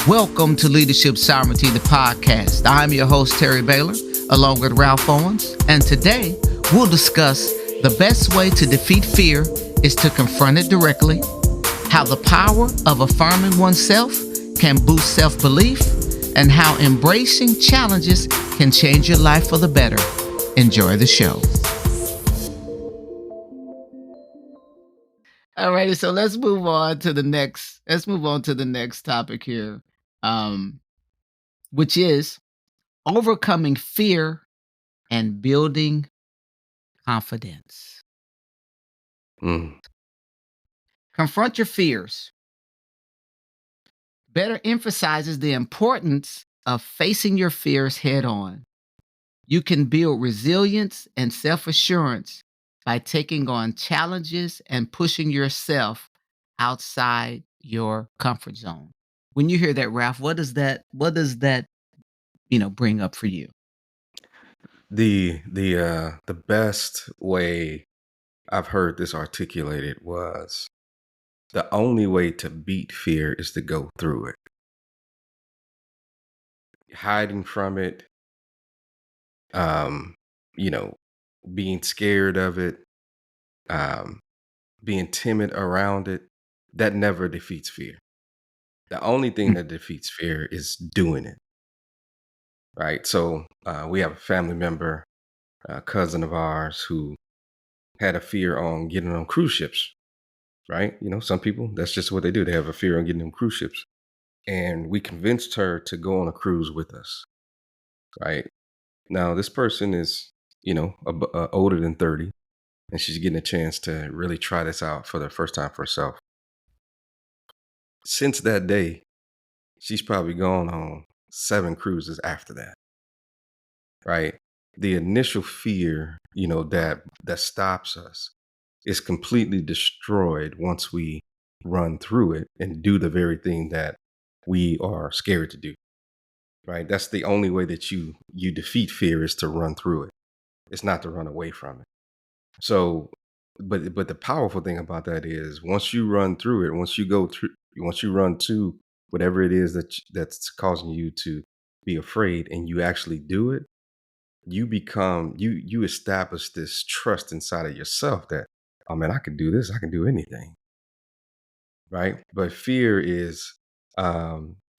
Welcome to Leadership Sovereignty, the podcast. I'm your host, Terry Baylor, along with Ralph Owens. And today, we'll discuss the best way to defeat fear is to confront it directly, how the power of affirming oneself can boost self-belief, and how embracing challenges can change your life for the better. Enjoy the show. All righty, so let's move on to the next topic here. Which is overcoming fear and building confidence. Confront your fears. Better emphasizes the importance of facing your fears head on. You can build resilience and self-assurance by taking on challenges and pushing yourself outside your comfort zone. When you hear that, Ralph, what does that bring up for you? The best way I've heard this articulated was the only way to beat fear is to go through it. Hiding from it, um, you know, being scared of it, um, being timid around it, that never defeats fear. The only thing that defeats fear is doing it. Right. So we have a family member, a cousin of ours who had a fear on getting on cruise ships. Right. Some people, that's just what they do. They have a fear on getting on cruise ships. And we convinced her to go on a cruise with us. Right. Now, this person is, older than 30, and she's getting a chance to really try this out for the first time for herself. Since that day, she's probably gone on 7 cruises after that. Right. The initial fear, that stops us is completely destroyed once we run through it and do the very thing that we are scared to do. Right. That's the only way that you defeat fear, is to run through it. It's not to run away from it. So, but the powerful thing about that is once you run through it, once you run to whatever it is that's causing you to be afraid, and you actually do it, you establish this trust inside of yourself that, oh man, I can do this. I can do anything. Right. But fear is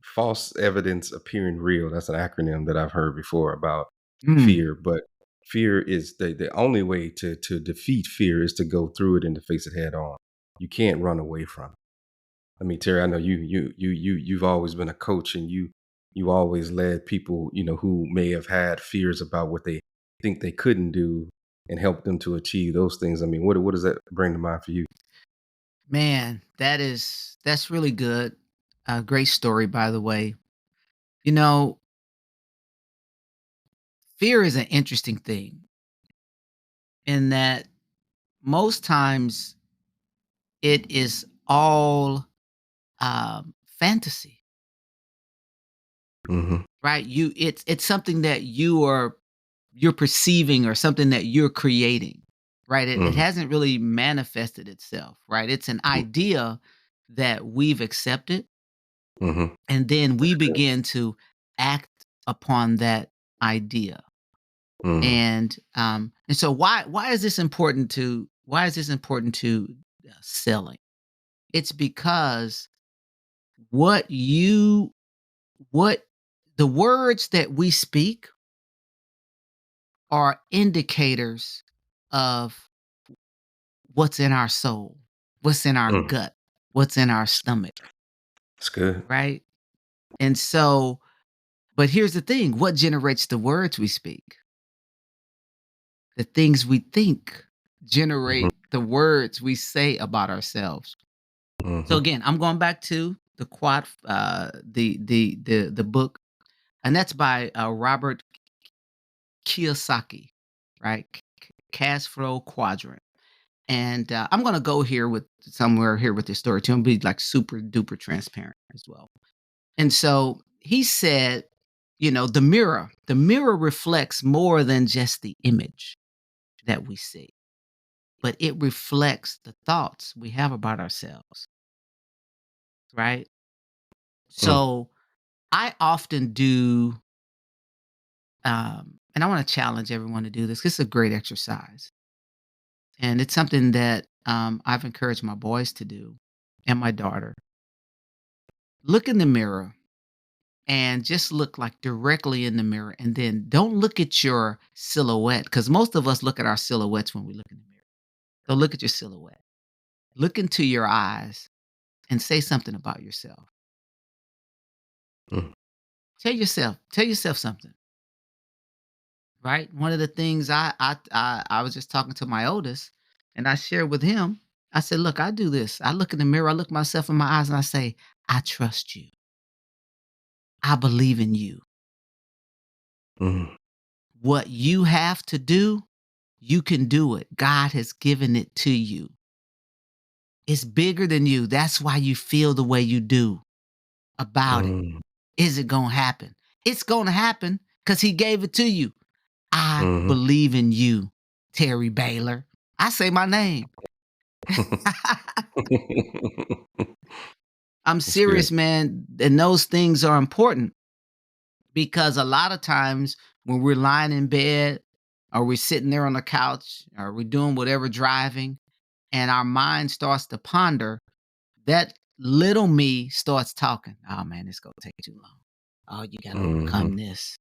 false evidence appearing real. That's an acronym that I've heard before about fear. But fear is the only way to defeat fear is to go through it and to face it head on. You can't run away from it. I mean, Terry, I know you've always been a coach, and you always led people, who may have had fears about what they think they couldn't do, and help them to achieve those things. I mean, what does that bring to mind for you? Man, that's really good. Great story, by the way. You know, fear is an interesting thing in that most times it is all fantasy, Hmm. right? It's something that you're perceiving, or something that you're creating, right? It Hmm. hasn't really manifested itself, right? It's an idea that we've accepted, Hmm. and then we That's good. begin to act upon that idea. Hmm. And so why is this important to selling? It's because what you what the words that we speak are indicators of what's in our soul, what's in our Mm. gut, what's in our stomach, That's good. right? And so, but here's the thing, what generates the words we speak? The things we think Hmm. generate the words we say about ourselves. So Hmm. again, I'm going back to the quad, the book, and that's by Robert Kiyosaki, right? Cash Flow Quadrant. And I'm gonna go here with somewhere here with this story too, and be like super duper transparent as well. And so he said, the mirror reflects more than just the image that we see, but it reflects the thoughts we have about ourselves, right? Mm. So I often do, and I want to challenge everyone to do this. This is a great exercise, and it's something that I've encouraged my boys to do and my daughter. Look in the mirror and just look like directly in the mirror, and then don't look at your silhouette because most of us look at our silhouettes when we look in the mirror. Don't look at your silhouette. Look into your eyes and say something about yourself. Mm, Tell yourself something. Right? One of the things I was just talking to my oldest, and I shared with him. I said, "Look, I do this. I look in the mirror, I look myself in my eyes, and I say, I trust you. I believe in you. mm, What you have to do, you can do it. God has given it to you. It's bigger than you. That's why you feel the way you do about it. mm, Is it gonna happen? It's gonna happen because He gave it to you. I mhm. believe in you, Terry Baylor. I say my name. I'm That's good. serious, man. And those things are important because a lot of times when we're lying in bed or we're sitting there on the couch or we're doing whatever driving and our mind starts to ponder, that little me starts talking. Oh man, it's gonna take too long. Oh, you gotta Mhm, overcome this.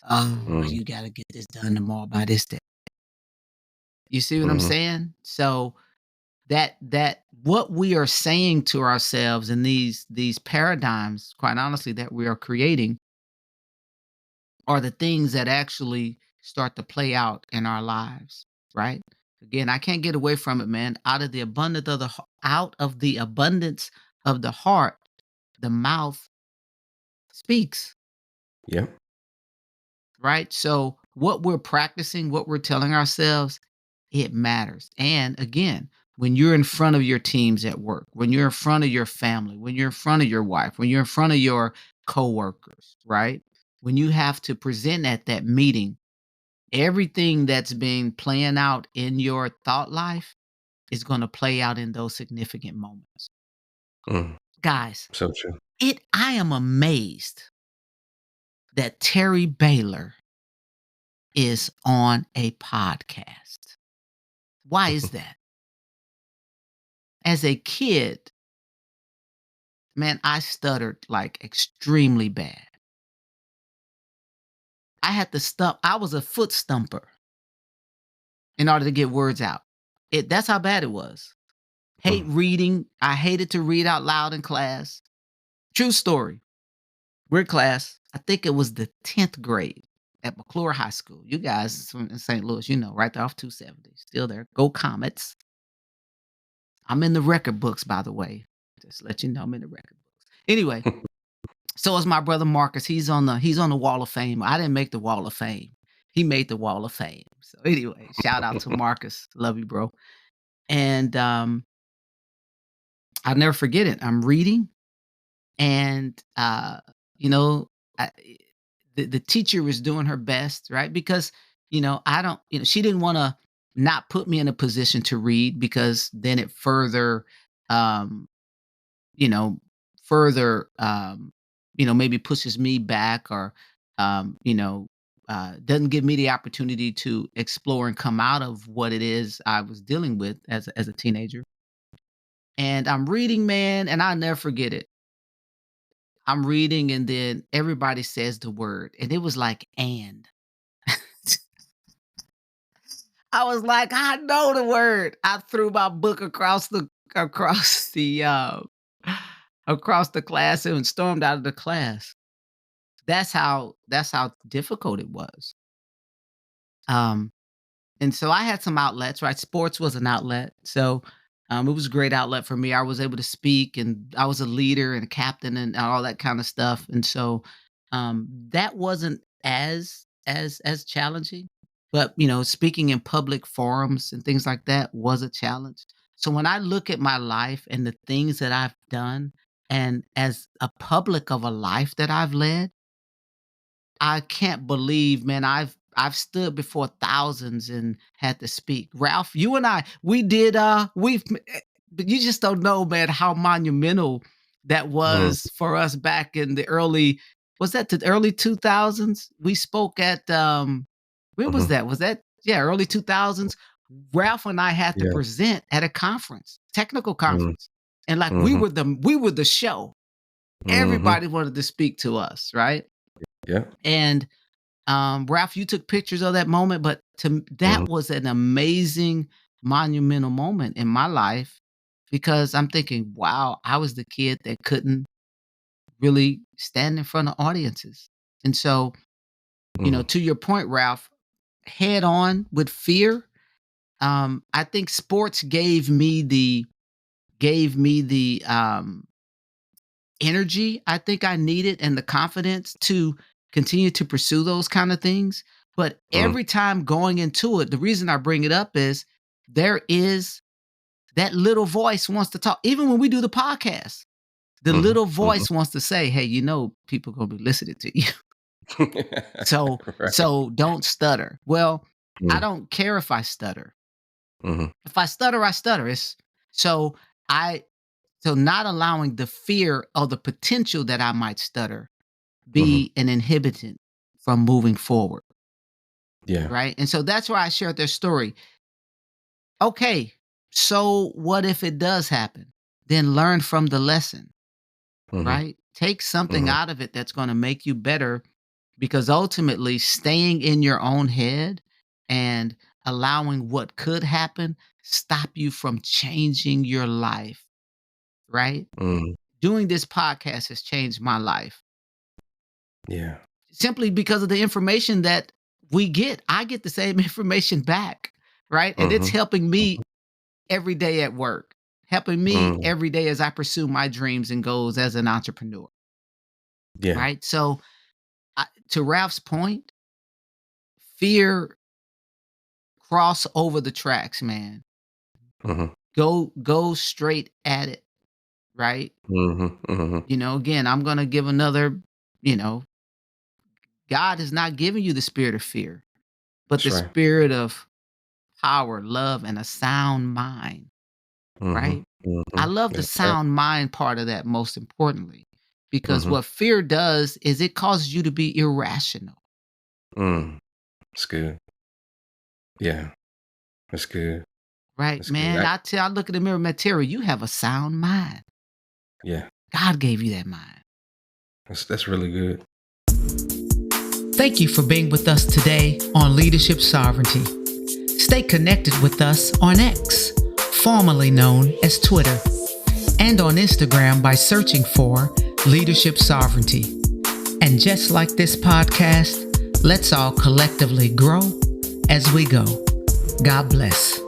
Oh, mm, you gotta get this done tomorrow by this day. You see what I'm mhm, saying? So that what we are saying to ourselves in these paradigms, quite honestly, that we are creating are the things that actually start to play out in our lives, right? Again, I can't get away from it, man. Out of the abundance of the heart, the mouth speaks, yep, right? So what we're practicing, what we're telling ourselves, it matters. And again, when you're in front of your teams at work, when you're in front of your family, when you're in front of your wife, when you're in front of your coworkers, right? When you have to present at that meeting, everything that's being playing out in your thought life is going to play out in those significant moments. mm, Guys, so true. I am amazed that Terry Baylor is on a podcast. Why is that? As a kid, man, I stuttered like extremely bad. I had to stump. I was a foot stumper in order to get words out. That's how bad it was. Hate Mm, reading. I hated to read out loud in class. True story. We're class. I think it was the 10th grade at McClure High School. You guys from in St. Louis, you know, right there off 270. Still there. Go Comets. I'm in the record books, by the way. Just to let you know I'm in the record books. Anyway, so is my brother Marcus. He's on the Wall of Fame. I didn't make the Wall of Fame. He made the Wall of Fame. So anyway, shout out to Marcus. Love you, bro. And I'll never forget it. I'm reading and you know, I, the teacher was doing her best, right? Because I don't, she didn't want to not put me in a position to read because then it um, you know, further, maybe pushes me back or, doesn't give me the opportunity to explore and come out of what it is I was dealing with as a teenager. And I'm reading, man, and I'll never forget it. I'm reading, and then everybody says the word, and it was like, and. I was like, I know the word. I threw my book across the across the class and stormed out of the class. That's how difficult it was. Um, and so I had some outlets, right? Sports was an outlet. So it was a great outlet for me. I was able to speak and I was a leader and a captain and all that kind of stuff. And so that wasn't as challenging. But speaking in public forums and things like that was a challenge. So when I look at my life and the things that I've done and as a public of a life that I've led, I can't believe, man, I've stood before thousands and had to speak. Ralph, you and I, we did but you just don't know, man, how monumental that Mhm. was for us back in the early, was that the early 2000s? We spoke at, when was Mhm. that? Was that, yeah, early 2000s? Ralph and I had to Yeah. present at a conference, technical Mhm. conference. And like Mhm. we were the show. Mhm. Everybody wanted to speak to us, right? Yeah. And Ralph, you took pictures of that moment, but Mhm. that was an amazing, monumental moment in my life because I'm thinking, wow, I was the kid that couldn't really stand in front of audiences. And so, Mhm. to your point, Ralph, head on with fear. I think sports gave me the energy I think I needed and the confidence to continue to pursue those kind of things. But Mhm. every time going into it, the reason I bring it up is there is that little voice wants to talk. Even when we do the podcast, the Mhm. little Mhm. voice wants to say, hey, people gonna be listening to you. So Right. so don't stutter. Well, I Mhm. don't care if I stutter. Mhm. If I stutter, I stutter. So I so not allowing the fear or the potential that I might stutter Mhm. be an inhibitant from moving forward, Yeah. right? And so that's why I shared their story. Okay, so what if it does happen? Then learn from the lesson, Mhm. right? Take something Mhm. out of it that's going to make you better because ultimately staying in your own head and allowing what could happen stop you from changing your life, right? Mhm. Doing this podcast has changed my life Yeah. simply because of the information that we get. I get the same information back, right? And it's Mhm. helping Mhm. me every day at work, helping me Mhm. every day as I pursue my dreams and goals as an entrepreneur, Yeah. right? So, to Ralph's point, fear, cross over the tracks, man. Mhm. Go straight at it, right? Mhm. Mhm. Again, I'm going to give another, you know, God has not given you the spirit of fear, but That's the right. spirit of power, love, and a sound mind, Mhm. right? I Mhm. love the That's right. sound mind part of that most importantly, because Mhm. what fear does is it causes you to be irrational, Mm. That's good. Yeah. That's good. right? That's good. Man, I look in the mirror, material, you have a sound mind. Yeah. God gave you that mind. That's really good. Thank you for being with us today on Leadership Sovereignty. Stay connected with us on X, formerly known as Twitter, and on Instagram by searching for Leadership Sovereignty. And just like this podcast, let's all collectively grow as we go. God bless.